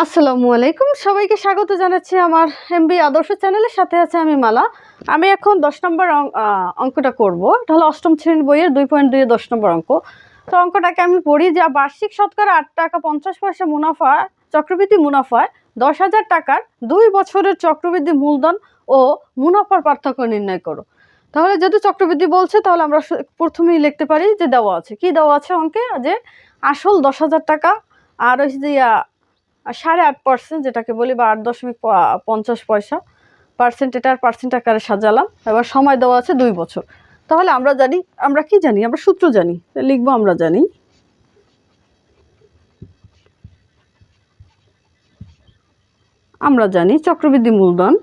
আসসালামু আলাইকুম, সবাইকে স্বাগত জানাচ্ছি আমার এমবি আদর্শ চ্যানেলের সাথে আছে আমি মালা। আমি এখন 10 নম্বর অঙ্কটা করব। এটা হলো অষ্টম শ্রেণীর বইয়ের 2.2 10 নম্বর অঙ্ক। তো অঙ্কটাকে আমি পড়ি যে বার্ষিক শতকরা 8 টাকা 50 পয়সা মুনাফা চক্রবৃদ্ধি মুনাফায় 10,000 টাকার 2 বছরের চক্রবৃদ্ধি মূলধন ও মুনাফার পার্থক্য নির্ণয় করো। তাহলে যদি চক্রবৃদ্ধি বলছে তাহলে আমরা প্রথমেই লিখতে পারি যে দেওয়া আছে, কি দেওয়া আছে অঙ্কে, যে আসল 10,000 টাকা আর ওই যে 8.5%, যেটাকে বলি, বা 8.50 পয়সা পার্সেন্ট, এটার পার্সেন্ট আকারে সাজালাম। এবার সময় দেওয়া আছে 2 বছর। তাহলে আমরা কি জানি, আমরা সূত্র জানি, লিখবো। আমরা জানি চক্রবৃদ্ধি মূলধন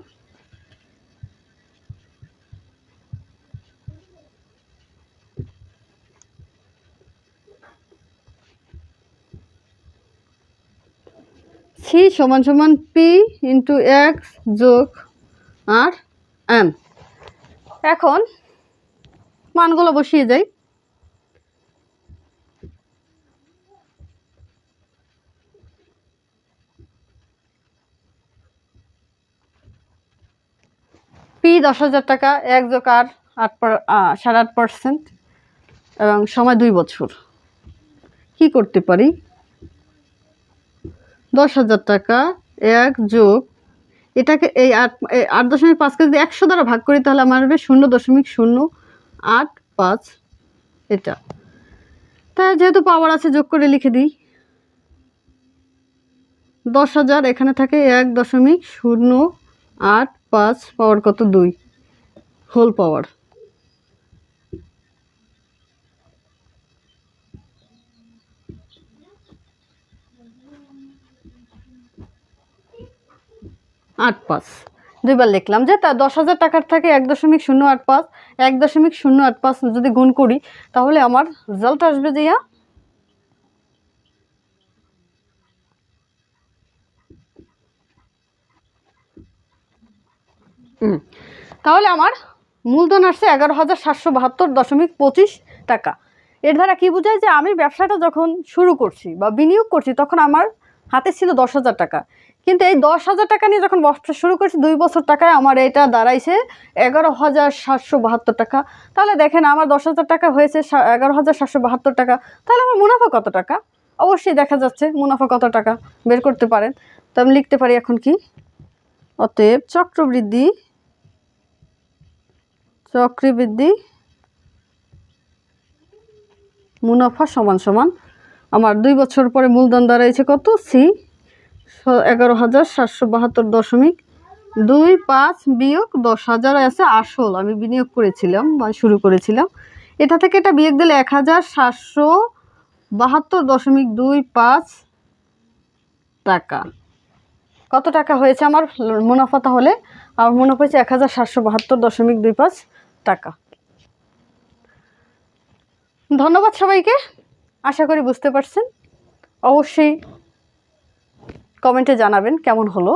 সি সমান সমান পি ইন্টু এক্স যোগ আর এম। এখন মানগুলো বসিয়ে যাই। পি 10,000 টাকা, 1 যোগ আর 8.5% এবং সময় 2 বছর। কি করতে পারি? 10,000 টাকা 1 যোগ, এটাকে এই 8.5কে যদি 100 দ্বারা ভাগ করি তাহলে আমার হবে 0.085। এটা তাই যেহেতু পাওয়ার আছে যোগ করে লিখে দিই। 10,000 এখানে থাকে 1.085, পাওয়ার কত? 2 হোল পাওয়ার। আট পাঁচ দুইবার লিখলাম যে তা 10,000 টাকার থাকে 1.085, 1.085 যদি গুণ করি তাহলে আমার রেজাল্ট আসবে যে তাহলে আমার মূলধন আসছে 11,772.25 টাকা। এর দ্বারা কি বোঝায় যে আমি ব্যবসাটা যখন শুরু করছি বা বিনিয়োগ করছি তখন আমার হাতে ছিল 10,000 টাকা, কিন্তু এই 10,000 টাকা নিয়ে যখন ব্যবসা শুরু করছি 2 বছর টাকায় আমার এটা দাঁড়াইছে 11,772 টাকা। তাহলে দেখেন আমার 10,000 টাকা হয়েছে 11,772 টাকা। তাহলে আমার মুনাফা কত টাকা? অবশ্যই দেখা যাচ্ছে মুনাফা কত টাকা বের করতে পারেন। তো আমি লিখতে পারি এখন কি, অতএব চক্রবৃদ্ধি মুনাফা সমান সমান আমার 2 বছর পরে মূলধন দাঁড়াইছে কত? সি 11,772.25 বিয়োগ 10,000 আছে আসল আমি বিনিয়োগ করেছিলাম বা শুরু করেছিলাম। এটা থেকে এটা বিয়োগ দিলে 1,772.25 টাকা। কত টাকা হয়েছে আমার মুনাফা? তাহলে আমার মুনাফা হয়েছে 1,772.25 টাকা। ধন্যবাদ সবাইকে, আশা করি বুঝতে পারছেন। অবশ্যই কমেন্টে জানাবেন কেমন হলো।